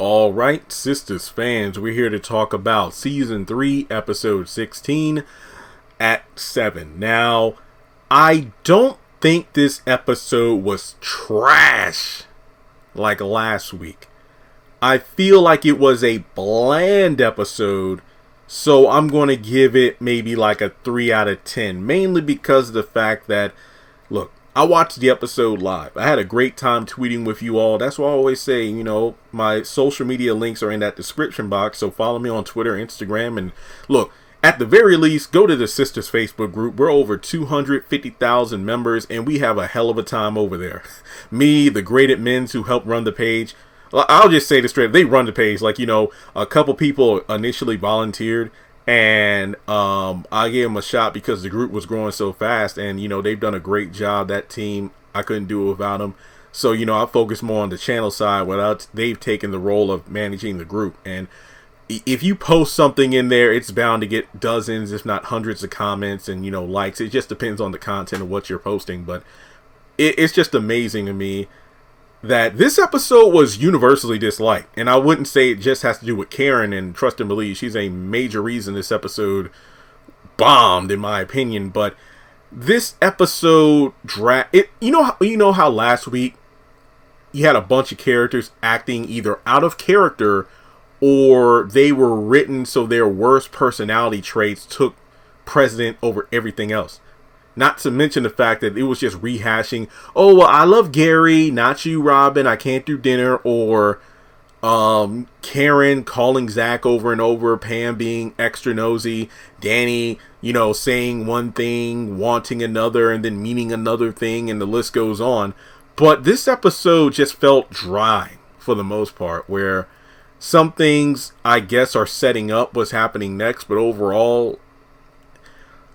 All right, Sistas fans, we're here to talk about Season 3, Episode 16, Act 7. Now, I don't think this episode was trash like last week. I feel like it was a bland episode, so I'm going to give it maybe like a 3 out of 10, mainly because of the fact that, look, I watched the episode live. I had a great time tweeting with you all. That's why I always say, my social media links are in that description box. So follow me on Twitter, Instagram, and look, at the very least, go to the Sistas Facebook group. We're over 250,000 members, and we have a hell of a time over there. Me, the great admins who help run the page. I'll just say this straight. They run the page. A couple people initially volunteered. And I gave them a shot because the group was growing so fast, and they've done a great job. That team, I couldn't do it without them. So I focus more on the channel side without they've taken the role of managing the group. And if you post something in there, it's bound to get dozens, if not hundreds, of comments and likes. It just depends on the content of what you're posting, but it's just amazing to me that this episode was universally disliked. And I wouldn't say it just has to do with Karen, and trust and believe, she's a major reason this episode bombed, in my opinion. But this episode you know how last week you had a bunch of characters acting either out of character or they were written so their worst personality traits took precedent over everything else. Not to mention the fact that it was just rehashing, oh, well, I love Gary, not you, Robin, I can't do dinner, or Karen calling Zach over and over, Pam being extra nosy, Danny, saying one thing, wanting another, and then meaning another thing, and the list goes on. But this episode just felt dry for the most part, where some things, I guess, are setting up what's happening next, but overall,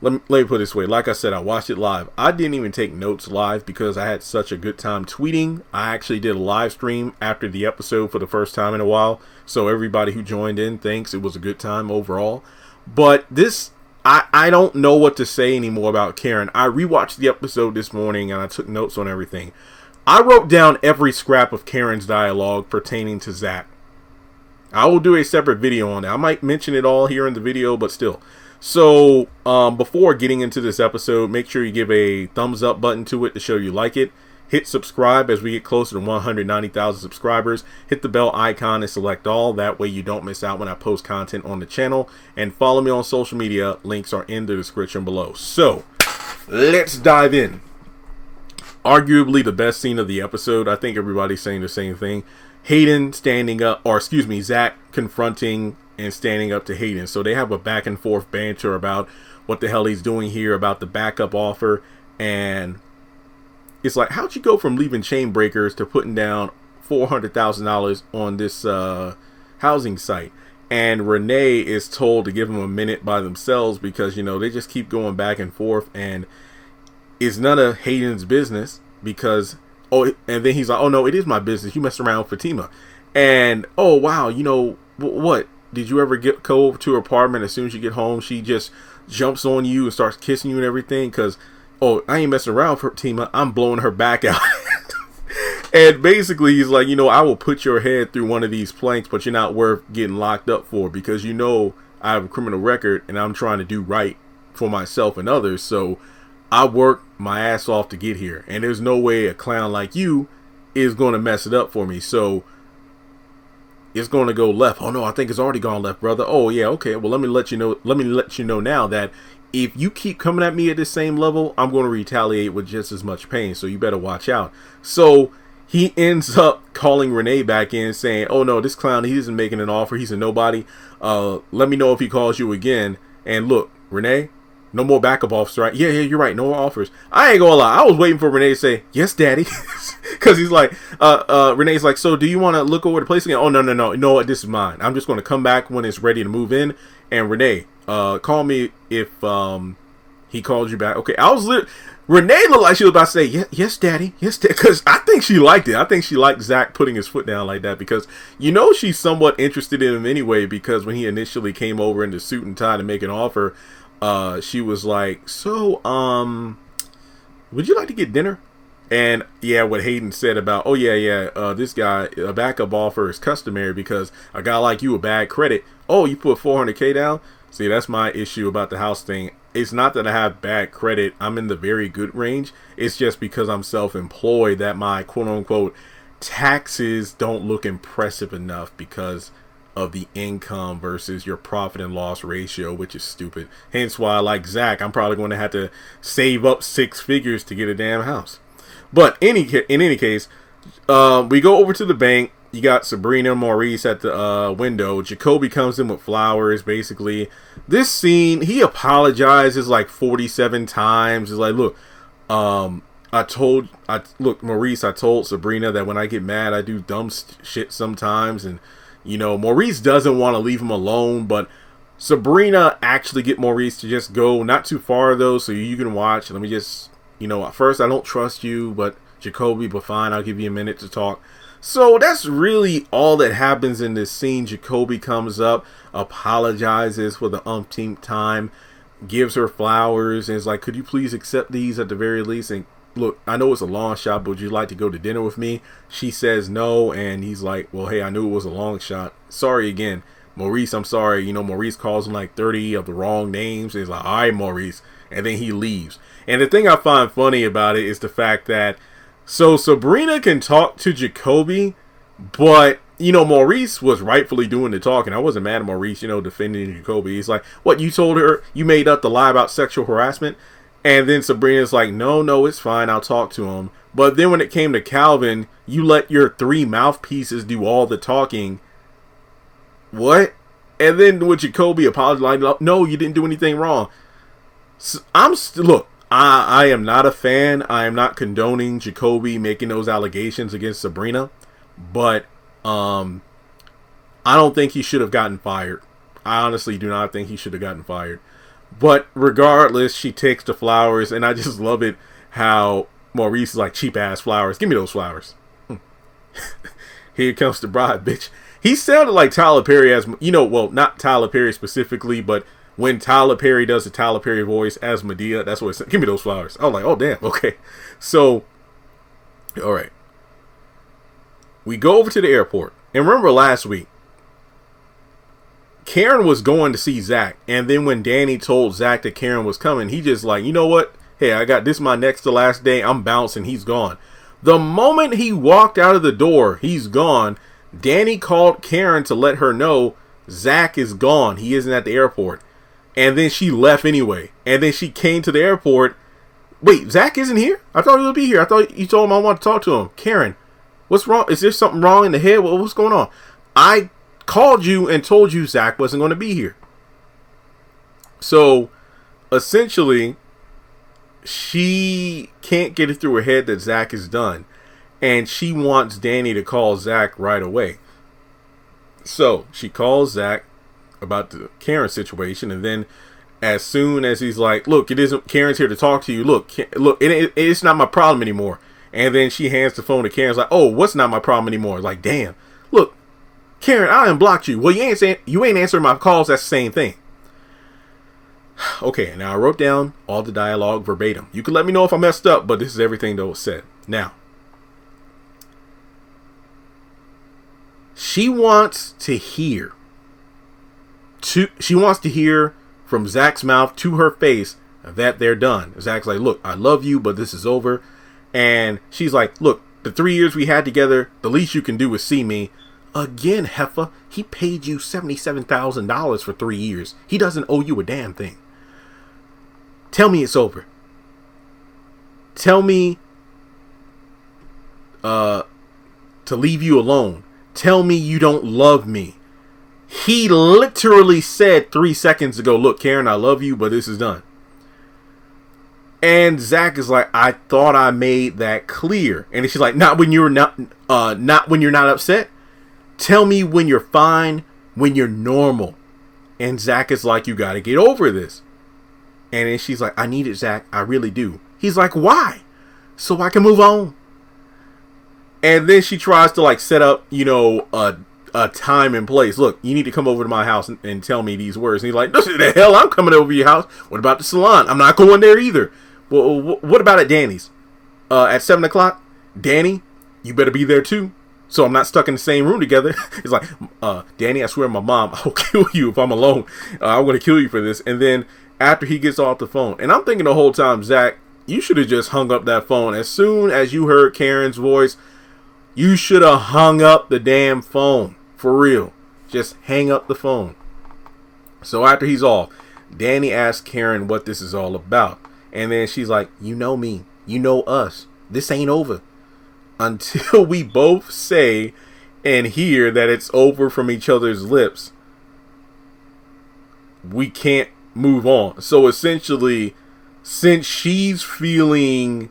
let me put it this way. Like I said, I watched it live. I didn't even take notes live because I had such a good time tweeting. I actually did a live stream after the episode for the first time in a while. So everybody who joined in, thanks. It was a good time overall. But this, I don't know what to say anymore about Karen. I rewatched the episode this morning and I took notes on everything. I wrote down every scrap of Karen's dialogue pertaining to Zach. I will do a separate video on that. I might mention it all here in the video, but still. So, before getting into this episode, make sure you give a thumbs up button to it to show you like it. Hit subscribe as we get closer to 190,000 subscribers. Hit the bell icon and select all. That way you don't miss out when I post content on the channel. And follow me on social media. Links are in the description below. So, let's dive in. Arguably the best scene of the episode. I think everybody's saying the same thing. Hayden standing up, Zach confronting and standing up to Hayden. So they have a back and forth banter about what the hell he's doing here, about the backup offer. And it's like, how'd you go from leaving Chain Breakers to putting down $400,000 on this housing site? And Renee is told to give them a minute by themselves because, they just keep going back and forth. And it's none of Hayden's business because, and then he's like, oh no, it is my business. You messed around with Fatima. And, oh wow, what? Did you ever go over to her apartment? As soon as you get home, she just jumps on you and starts kissing you and everything? Because, oh, I ain't messing around with Fatima. I'm blowing her back out. And basically, he's like, I will put your head through one of these planks, but you're not worth getting locked up for because I have a criminal record and I'm trying to do right for myself and others. So I worked my ass off to get here. And there's no way a clown like you is going to mess it up for me. So it's going to go left. Oh no, I think it's already gone left, brother. Oh yeah, okay. Well, let me let you know now that if you keep coming at me at the same level, I'm going to retaliate with just as much pain. So you better watch out. So he ends up calling Renee back in saying, oh no, this clown, he isn't making an offer. He's a nobody. Let me know if he calls you again. And look, Renee, no more backup offers, right? Yeah, you're right. No more offers. I ain't gonna lie. I was waiting for Renee to say, yes, daddy. Because he's like, Renee's like, so do you want to look over the place again? Oh, no. You know what? This is mine. I'm just going to come back when it's ready to move in. And Renee, call me if he calls you back. Okay, Renee looked like she was about to say, yes, daddy. Yes, daddy. Because I think she liked it. I think she liked Zach putting his foot down like that because, she's somewhat interested in him anyway because when he initially came over in the suit and tie to make an offer, she was like, so, would you like to get dinner? And yeah, what Hayden said about, oh yeah, this guy, a backup offer is customary because a guy like you with bad credit. Oh, you put 400K down? See, that's my issue about the house thing. It's not that I have bad credit. I'm in the very good range. It's just because I'm self-employed that my quote unquote taxes don't look impressive enough because of the income versus your profit and loss ratio, which is stupid. Hence why, like Zach, I'm probably going to have to save up 6 figures to get a damn house. But in any case, we go over to the bank. You got Sabrina and Maurice at the window. Jacoby comes in with flowers, basically. This scene, he apologizes like 47 times. It's like, look, Maurice, I told Sabrina that when I get mad, I do dumb shit sometimes. And, you know, Maurice doesn't want to leave him alone. But Sabrina actually get Maurice to just go not too far, though, so you can watch. Let me just, you know, at first I don't trust you, but Jacoby, but fine, I'll give you a minute to talk. So that's really all that happens in this scene. Jacoby comes up, apologizes for the umpteenth time, gives her flowers, and is like, could you please accept these at the very least? And look, I know it's a long shot, but would you like to go to dinner with me? She says no, and he's like, well, hey, I knew it was a long shot. Sorry again. Maurice, I'm sorry. You know, Maurice calls him like 30 of the wrong names. And he's like, all right, Maurice. And then he leaves. And the thing I find funny about it is the fact that so Sabrina can talk to Jacoby, but, you know, Maurice was rightfully doing the talking. I wasn't mad at Maurice, you know, defending Jacoby. He's like, what, you told her you made up the lie about sexual harassment? And then Sabrina's like, no, it's fine. I'll talk to him. But then when it came to Calvin, you let your 3 mouthpieces do all the talking. What? And then with Jacoby apologizing, no, you didn't do anything wrong. So look, I am not a fan. I am not condoning Jacoby making those allegations against Sabrina, but I don't think he should have gotten fired. I honestly do not think he should have gotten fired. But regardless, she takes the flowers, and I just love it how Maurice is like, cheap ass flowers. Give me those flowers. Here comes the bride, bitch. He sounded like Tyler Perry as, you know, well, not Tyler Perry specifically, but when Tyler Perry does the Tyler Perry voice as Medea, that's what it said. Give me those flowers. I was like, oh, damn. Okay. So, all right. We go over to the airport. And remember last week, Karen was going to see Zach. And then when Danny told Zach that Karen was coming, he just like, you know what? Hey, I got this my next to last day. I'm bouncing. He's gone. The moment he walked out of the door, he's gone. Danny called Karen to let her know Zach is gone. He isn't at the airport. And then she left anyway. And then she came to the airport. Wait, Zach isn't here? I thought he would be here. I thought you told him I wanted to talk to him. Karen, what's wrong? Is there something wrong in the head? What's going on? I called you and told you Zach wasn't going to be here. So, essentially, she can't get it through her head that Zach is done. And she wants Danny to call Zach right away. So, she calls Zach about the Karen situation, and then as soon as he's like, look, it isn't, Karen's here to talk to you, look, it's not my problem anymore. And then she hands the phone to Karen's like, oh, what's not my problem anymore? Like, damn, look, Karen, I unblocked you. Well, you ain't answering my calls. That's the same thing. Okay, now I wrote down all the dialogue verbatim. You can let me know if I messed up, but this is everything that was said. Now, she wants to hear from Zach's mouth to her face that they're done. Zach's like, look, I love you, but this is over. And she's like, look, the 3 years we had together, the least you can do is see me. Again, heifer, he paid you $77,000 for 3 years. He doesn't owe you a damn thing. Tell me it's over. Tell me to leave you alone. Tell me you don't love me. He literally said 3 seconds ago, look, Karen, I love you, but this is done. And Zach is like, I thought I made that clear. And she's like, not when you're not when you're not upset. Tell me when you're fine, when you're normal. And Zach is like, you got to get over this. And then she's like, I need it, Zach. I really do. He's like, why? So I can move on. And then she tries to like set up, you know, a time and place. Look, you need to come over to my house and tell me these words. And he's like, the hell, I'm coming over to your house. What about the salon? I'm not going there either. Well, what about at Danny's? at 7 o'clock, Danny, you better be there too. So I'm not stuck in the same room together. It's like, Danny, I swear to my mom, I'll kill you if I'm alone. I'm going to kill you for this. And then after he gets off the phone, and I'm thinking the whole time, Zach, you should have just hung up that phone. As soon as you heard Karen's voice, you should have hung up the damn phone. For real. Just hang up the phone. So after he's off, Danny asks Karen what this is all about. And then she's like, you know me. You know us. This ain't over. Until we both say and hear that it's over from each other's lips, we can't move on. So essentially, since she's feeling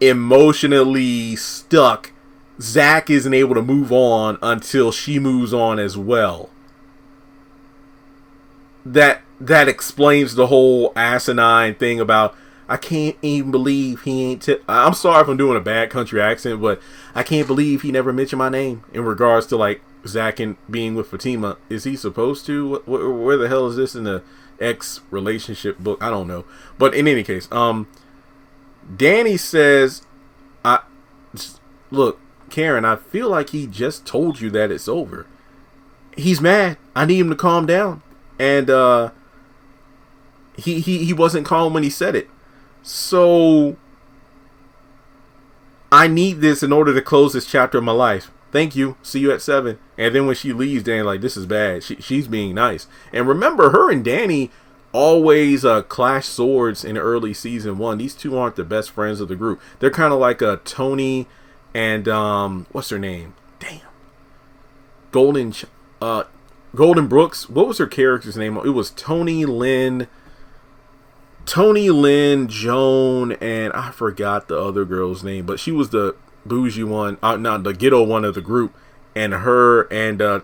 emotionally stuck, Zach isn't able to move on until she moves on as well. That explains the whole asinine thing about, I can't even believe he ain't... I'm sorry if I'm doing a bad country accent, but I can't believe he never mentioned my name in regards to, like, Zach and being with Fatima. Is he supposed to? Where the hell is this in the ex relationship book? I don't know. But in any case, Danny says, look, Karen, I feel like he just told you that it's over. He's mad. I need him to calm down. And he wasn't calm when he said it. So I need this in order to close this chapter of my life. Thank you. See you at 7. And then when she leaves, Danny like, this is bad. She's being nice. And remember, her and Danny always clash swords in early season 1. These two aren't the best friends of the group. They're kind of like Tony and what's her name? Damn. Golden Brooks. What was her character's name? It was Tony Lynn, Joan, and I forgot the other girl's name, but she was the bougie one, not the ghetto one of the group, and her and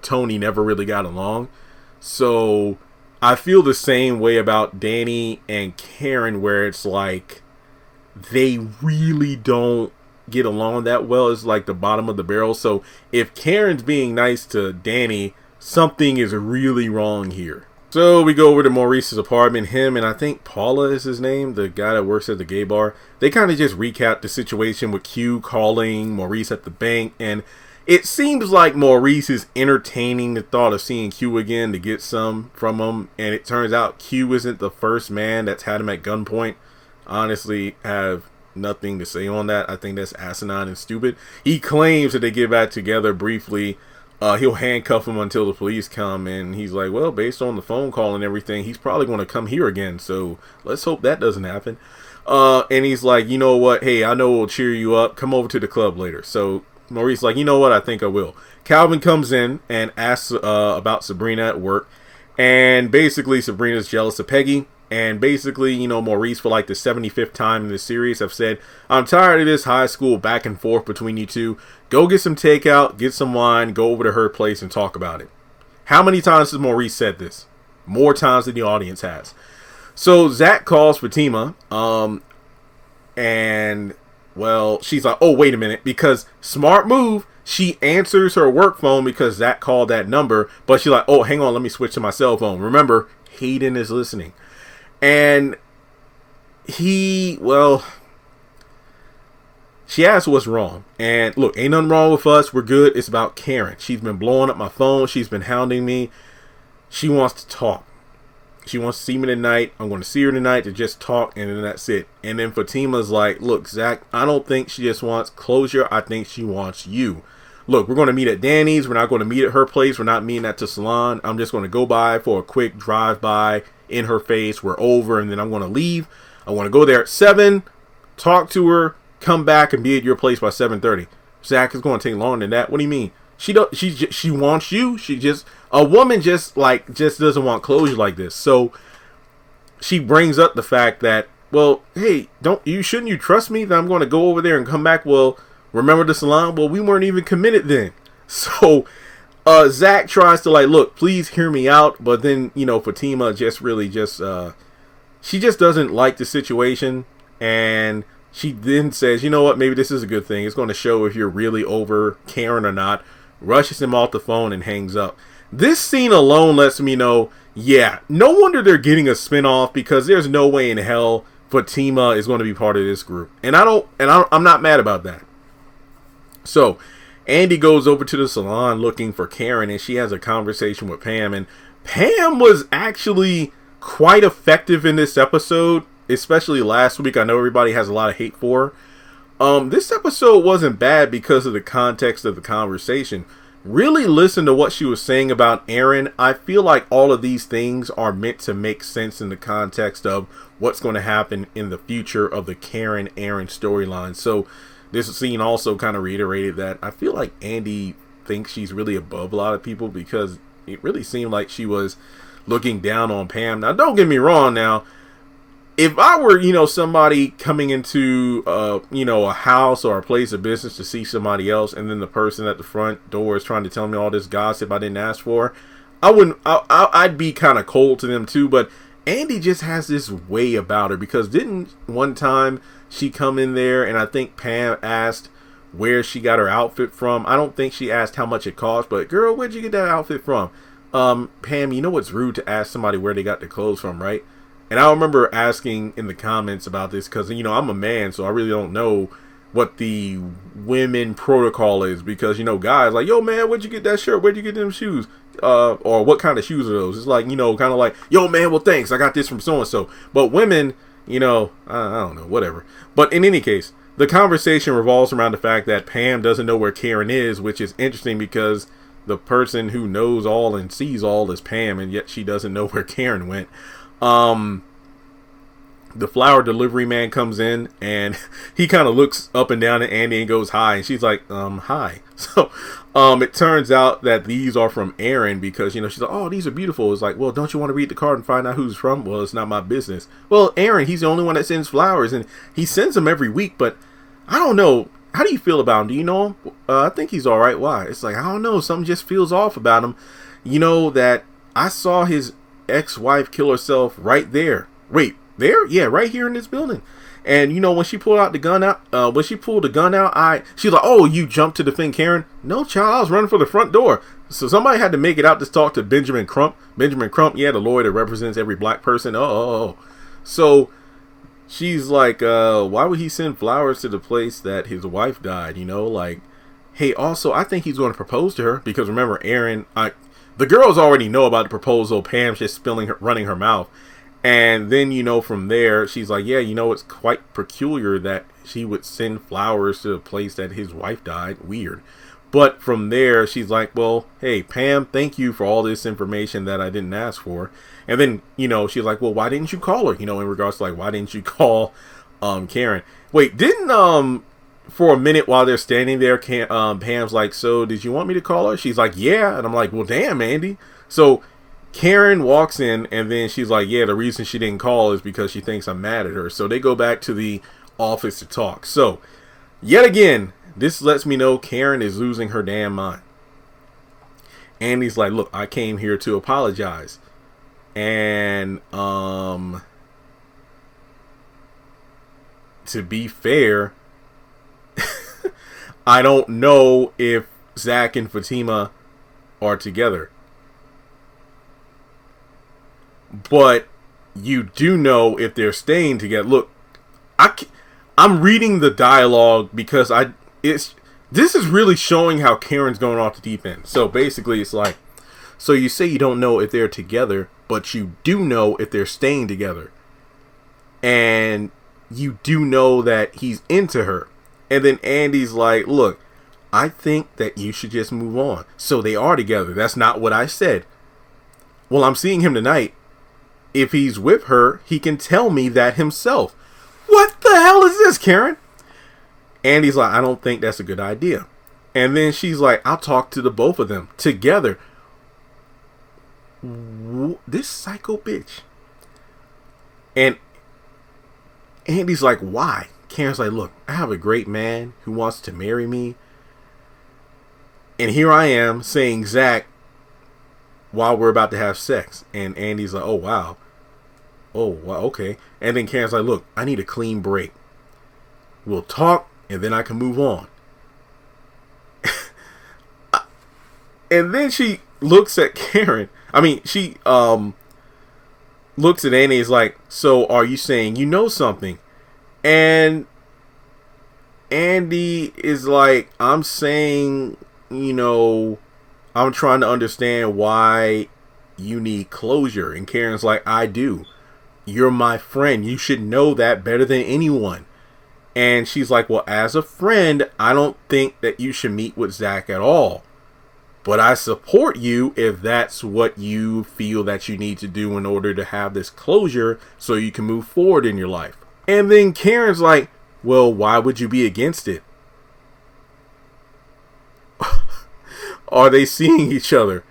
Tony never really got along. So I feel the same way about Danny and Karen, where it's like they really don't get along that well. It's like the bottom of the barrel. So if Karen's being nice to Danny, something is really wrong here. So we go over to Maurice's apartment. Him and I think Paula is his name, the guy that works at the gay bar. They kind of just recap the situation with Q calling Maurice at the bank. And it seems like Maurice is entertaining the thought of seeing Q again to get some from him. And it turns out Q isn't the first man that's had him at gunpoint. Honestly, have nothing to say on that. I think that's asinine and stupid. He claims that they get back together briefly. He'll handcuff him until the police come, and he's like, well, based on the phone call and everything, he's probably going to come here again, so let's hope that doesn't happen. And he's like, you know what, hey, I know we'll cheer you up, come over to the club later. So Maurice's like, you know what, I think I will. Calvin comes in and asks about Sabrina at work, and basically Sabrina's jealous of Peggy. And basically, you know, Maurice, for like the 75th time in this series, have said, I'm tired of this high school back and forth between you two. Go get some takeout, get some wine, go over to her place and talk about it. How many times has Maurice said this? More times than the audience has. So Zach calls Fatima, and, well, she's like, oh, wait a minute, because smart move, she answers her work phone because Zach called that number, but she's like, oh, hang on, let me switch to my cell phone. Remember, Hayden is listening. And she asked what's wrong. And look, ain't nothing wrong with us. We're good. It's about Karen. She's been blowing up my phone. She's been hounding me. She wants to talk. She wants to see me tonight. I'm going to see her tonight to just talk, and then that's it. And then Fatima's like, look, Zach, I don't think she just wants closure. I think she wants you. Look, we're going to meet at Danny's. We're not going to meet at her place. We're not meeting at the salon. I'm just going to go by for a quick drive-by in her face. We're over, and then I'm going to leave. I want to go there at 7, talk to her, come back, and be at your place by 7:30. Zach, is going to take longer than that. What do you mean? She wants you. A woman just doesn't want closure like this. So she brings up the fact that, well, hey, shouldn't you trust me that I'm going to go over there and come back? Well, remember the salon? Well, we weren't even committed then. So Zach tries to look, please hear me out. But then, Fatima she just doesn't like the situation. And she then says, you know what, maybe this is a good thing. It's going to show if you're really over Karen or not. Rushes him off the phone and hangs up. This scene alone lets me know, yeah, no wonder they're getting a spinoff, because there's no way in hell Fatima is going to be part of this group. And I'm not mad about that. So Andy goes over to the salon looking for Karen, and she has a conversation with Pam. And Pam was actually quite effective in this episode, especially last week. I know everybody has a lot of hate for her. This episode wasn't bad because of the context of the conversation. Really listen to what she was saying about Aaron. I feel like all of these things are meant to make sense in the context of what's going to happen in the future of the Karen-Aaron storyline. So this scene also kind of reiterated that I feel like Andy thinks she's really above a lot of people, because it really seemed like she was looking down on Pam. Now, don't get me wrong now. If I were, somebody coming into, a house or a place of business to see somebody else, and then the person at the front door is trying to tell me all this gossip I didn't ask for, I'd be kind of cold to them too. But Andy just has this way about her, because didn't one time she come in there and I think Pam asked where she got her outfit from? I don't think she asked how much it cost, but girl, where'd you get that outfit from? Pam, you know it's rude to ask somebody where they got the clothes from, right? And I remember asking in the comments about this because, I'm a man, so I really don't know what the women protocol is. Because, guys like, yo, man, where'd you get that shirt? Where'd you get them shoes? Or what kind of shoes are those? It's like, kind of like, yo, man, well, thanks. I got this from so-and-so. But women, I don't know, whatever. But in any case, the conversation revolves around the fact that Pam doesn't know where Karen is, which is interesting because the person who knows all and sees all is Pam, and yet she doesn't know where Karen went. The flower delivery man comes in and he kind of looks up and down at Andy and goes hi, and she's like, hi. So it turns out that these are from Aaron, because she's like, oh, these are beautiful. It's like, well, don't you want to read the card and find out who's from? Well, it's not my business. Well, Aaron, he's the only one that sends flowers, and he sends them every week, but I don't know. How do you feel about him? Do you know him? I think he's all right. Why? It's like, I don't know, something just feels off about him. That I saw his ex-wife kill herself right there. Wait, there? Yeah, right here in this building. And when she pulled the gun out, she's like, oh, you jumped to defend Karen? No, child, I was running for the front door. So somebody had to make it out to talk to Benjamin Crump. Benjamin Crump, yeah, the lawyer that represents every black person. So she's like, why would he send flowers to the place that his wife died? Hey, also, I think he's going to propose to her, because remember, Aaron, the girls already know about the proposal. Pam's just running her mouth. And then, from there, she's like, yeah, it's quite peculiar that she would send flowers to the place that his wife died. Weird. But from there, she's like, well, hey, Pam, thank you for all this information that I didn't ask for. And then, she's like, well, why didn't you call her? In regards to like, why didn't you call Karen? Wait, didn't for a minute while they're standing there, Pam's like, so did you want me to call her? She's like, yeah. And I'm like, well, damn, Andy. So Karen walks in, and then she's like, yeah, the reason she didn't call is because she thinks I'm mad at her. So they go back to the office to talk. So yet again, this lets me know Karen is losing her damn mind. Andy's like, look, I came here to apologize. And to be fair, I don't know if Zach and Fatima are together. But you do know if they're staying together. Look, I'm reading the dialogue because this is really showing how Karen's going off the deep end. So basically it's like, so you say you don't know if they're together, but you do know if they're staying together. And you do know that he's into her. And then Andy's like, look, I think that you should just move on. So they are together. That's not what I said. Well, I'm seeing him tonight. If he's with her, he can tell me that himself. What the hell is this, Karen? Andy's like, I don't think that's a good idea. And then she's like, I'll talk to the both of them together. This psycho bitch. And Andy's like, why? Karen's like, look, I have a great man who wants to marry me. And here I am saying Zach while we're about to have sex. And Andy's like, oh, wow. Oh, wow, okay. And then Karen's like, look, I need a clean break. We'll talk, and then I can move on. And then she looks at Karen. I mean, she looks at Andy, is like, so are you saying you know something? And Andy is like, I'm saying, I'm trying to understand why you need closure. And Karen's like, I do. You're my friend. You should know that better than anyone. And she's like, well, as a friend, I don't think that you should meet with Zach at all. But I support you if that's what you feel that you need to do in order to have this closure so you can move forward in your life. And then Karen's like, well, why would you be against it? Are they seeing each other?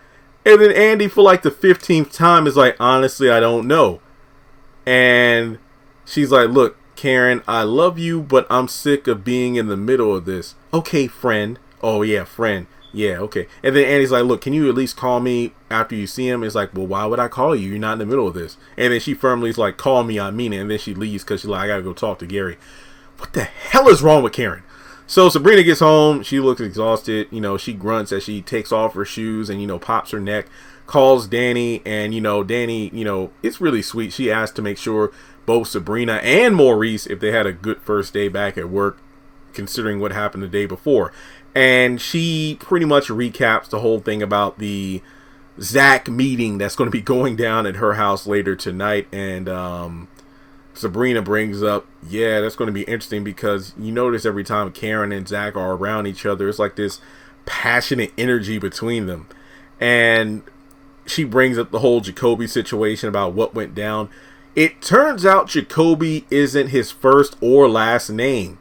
And then Andy, for like the 15th time, is like, honestly, I don't know. And she's like, look, Karen, I love you, but I'm sick of being in the middle of this. Okay, friend. Oh, yeah, friend. Yeah, okay. And then Andy's like, look, can you at least call me after you see him? It's like, well, why would I call you? You're not in the middle of this. And then she firmly is like, call me, I mean it. And then she leaves because she's like, I gotta go talk to Gary. What the hell is wrong with Karen? So Sabrina gets home. She looks exhausted. She grunts as she takes off her shoes and, pops her neck, calls Danny. And, Danny, it's really sweet. She asked to make sure both Sabrina and Maurice, if they had a good first day back at work, considering what happened the day before. And she pretty much recaps the whole thing about the Zach meeting that's going to be going down at her house later tonight. And Sabrina brings up, yeah, that's going to be interesting because you notice every time Karen and Zach are around each other, it's like this passionate energy between them. And she brings up the whole Jacoby situation about what went down. It turns out Jacoby isn't his first or last name.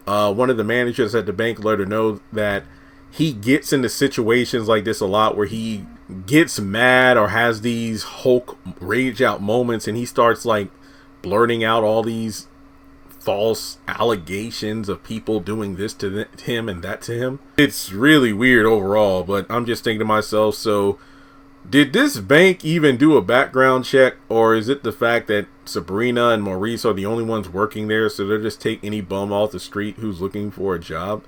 One of the managers at the bank let her know that he gets into situations like this a lot where he gets mad or has these Hulk rage out moments and he starts like blurting out all these false allegations of people doing this to him and that to him. It's really weird overall, but I'm just thinking to myself, so did this bank even do a background check, or is it the fact that Sabrina and Maurice are the only ones working there, so they'll just take any bum off the street who's looking for a job?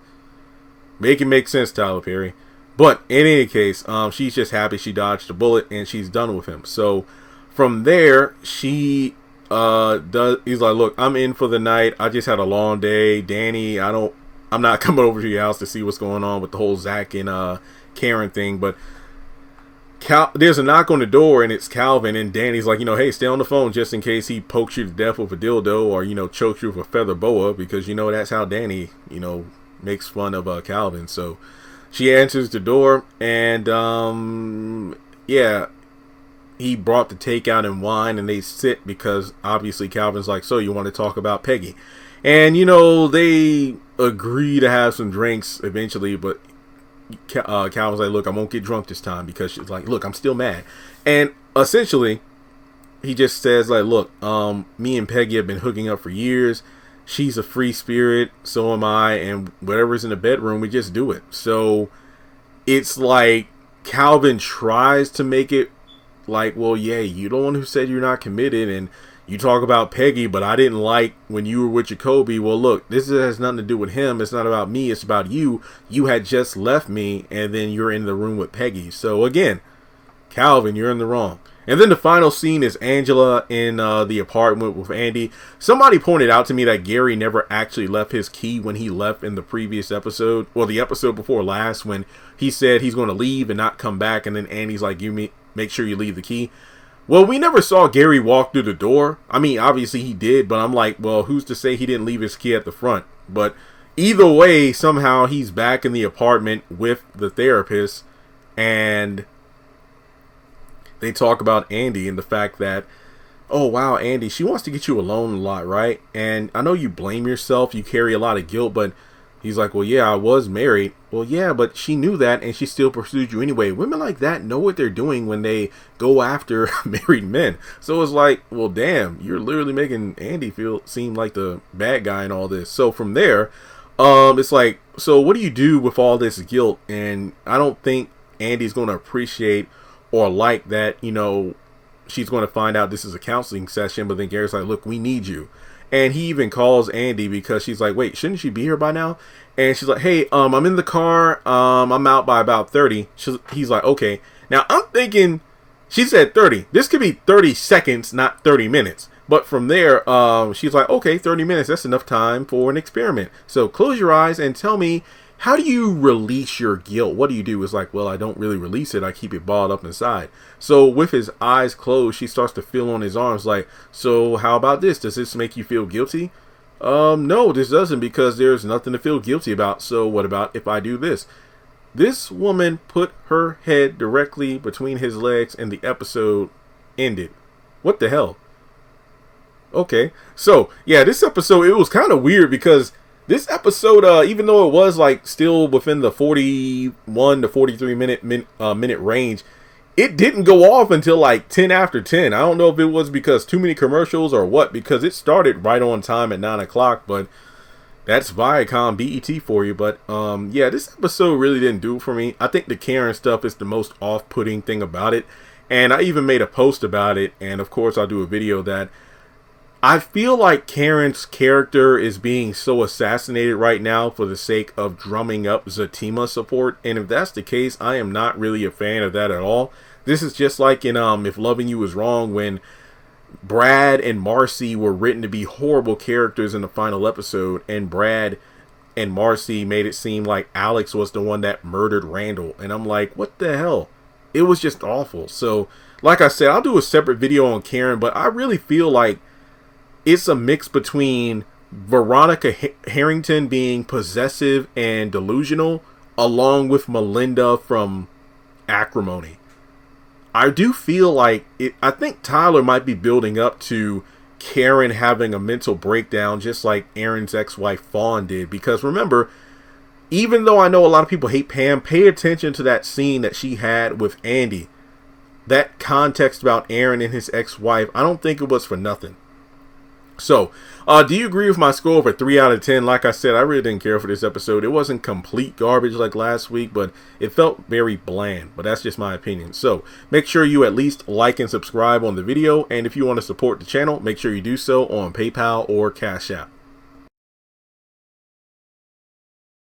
Make it make sense, Tyler Perry. But in any case, she's just happy she dodged a bullet and she's done with him. So from there, he's like, look, I'm in for the night. I just had a long day. Danny, I'm not coming over to your house to see what's going on with the whole Zach and Karen thing, but there's a knock on the door and it's Calvin, and Danny's like, hey, stay on the phone just in case he pokes you to death with a dildo or, chokes you with a feather boa, because, that's how Danny, makes fun of Calvin. So she answers the door and, yeah, he brought the takeout and wine and they sit because obviously Calvin's like, so you want to talk about Peggy? And, they agree to have some drinks eventually, but Calvin's like, look, I won't get drunk this time, because she's like, look, I'm still mad. And essentially he just says like, look, me and Peggy have been hooking up for years. She's a free spirit, so am I, and whatever's in the bedroom, we just do it. So it's like Calvin tries to make it like, well, yeah, you're the one who said you're not committed, and you talk about Peggy, but I didn't like when you were with Jacoby. Well, look, this has nothing to do with him. It's not about me. It's about you. You had just left me, and then you're in the room with Peggy. So, again, Calvin, you're in the wrong. And then the final scene is Angela in the apartment with Andy. Somebody pointed out to me that Gary never actually left his key when he left in the previous episode. Well, the episode before last, when he said he's going to leave and not come back. And then Andy's like, make sure you leave the key. Well, we never saw Gary walk through the door. I mean, obviously he did, but I'm like, well, who's to say he didn't leave his key at the front? But either way, somehow he's back in the apartment with the therapist, and they talk about Andy and the fact that, oh, wow, Andy, she wants to get you alone a lot, right? And I know you blame yourself, you carry a lot of guilt, but he's like, well, yeah, I was married. Well, yeah, but she knew that and she still pursued you anyway. Women like that know what they're doing when they go after married men. So it's like, well, damn, you're literally making Andy seem like the bad guy in all this. So from there, it's like, so what do you do with all this guilt? And I don't think Andy's going to appreciate or like that, she's going to find out this is a counseling session. But then Gary's like, look, we need you. And he even calls Andy because she's like, wait, shouldn't she be here by now? And she's like, hey, I'm in the car. I'm out by about 30. He's like, okay. Now I'm thinking She said 30. This could be 30 seconds, not 30 minutes. But from there, she's like, okay, 30 minutes, that's enough time for an experiment. So close your eyes and tell me, how do you release your guilt? What do you do? It's like, well, I don't really release it. I keep it balled up inside. So with his eyes closed, she starts to feel on his arms like, so how about this? Does this make you feel guilty? No, this doesn't, because there's nothing to feel guilty about. So what about if I do this? This woman put her head directly between his legs and the episode ended. What the hell? Okay, so yeah, this episode, it was kind of weird because this episode, even though it was like still within the 41 to 43 minute range, it didn't go off until like 10 after 10. I don't know if it was because too many commercials or what, because it started right on time at 9 o'clock, but that's Viacom BET for you. But yeah, this episode really didn't do it for me. I think the Karen stuff is the most off-putting thing about it, and I even made a post about it, and of course I'll do a video that I feel like Karen's character is being so assassinated right now for the sake of drumming up Zatima support. And if that's the case, I am not really a fan of that at all. This is just like in If Loving You Is Wrong, when Brad and Marcy were written to be horrible characters in the final episode, and Brad and Marcy made it seem like Alex was the one that murdered Randall. And I'm like, what the hell? It was just awful. So, like I said, I'll do a separate video on Karen, but I really feel like it's a mix between Veronica Harrington being possessive and delusional, along with Melinda from Acrimony. I do feel like I think Tyler might be building up to Karen having a mental breakdown, just like Aaron's ex-wife Fawn did. Because remember, even though I know a lot of people hate Pam, pay attention to that scene that she had with Andy. That context about Aaron and his ex-wife, I don't think it was for nothing. So, do you agree with my score for 3 out of 10? Like I said, I really didn't care for this episode. It wasn't complete garbage like last week, but it felt very bland. But that's just my opinion. So, make sure you at least like and subscribe on the video. And if you want to support the channel, make sure you do so on PayPal or Cash App.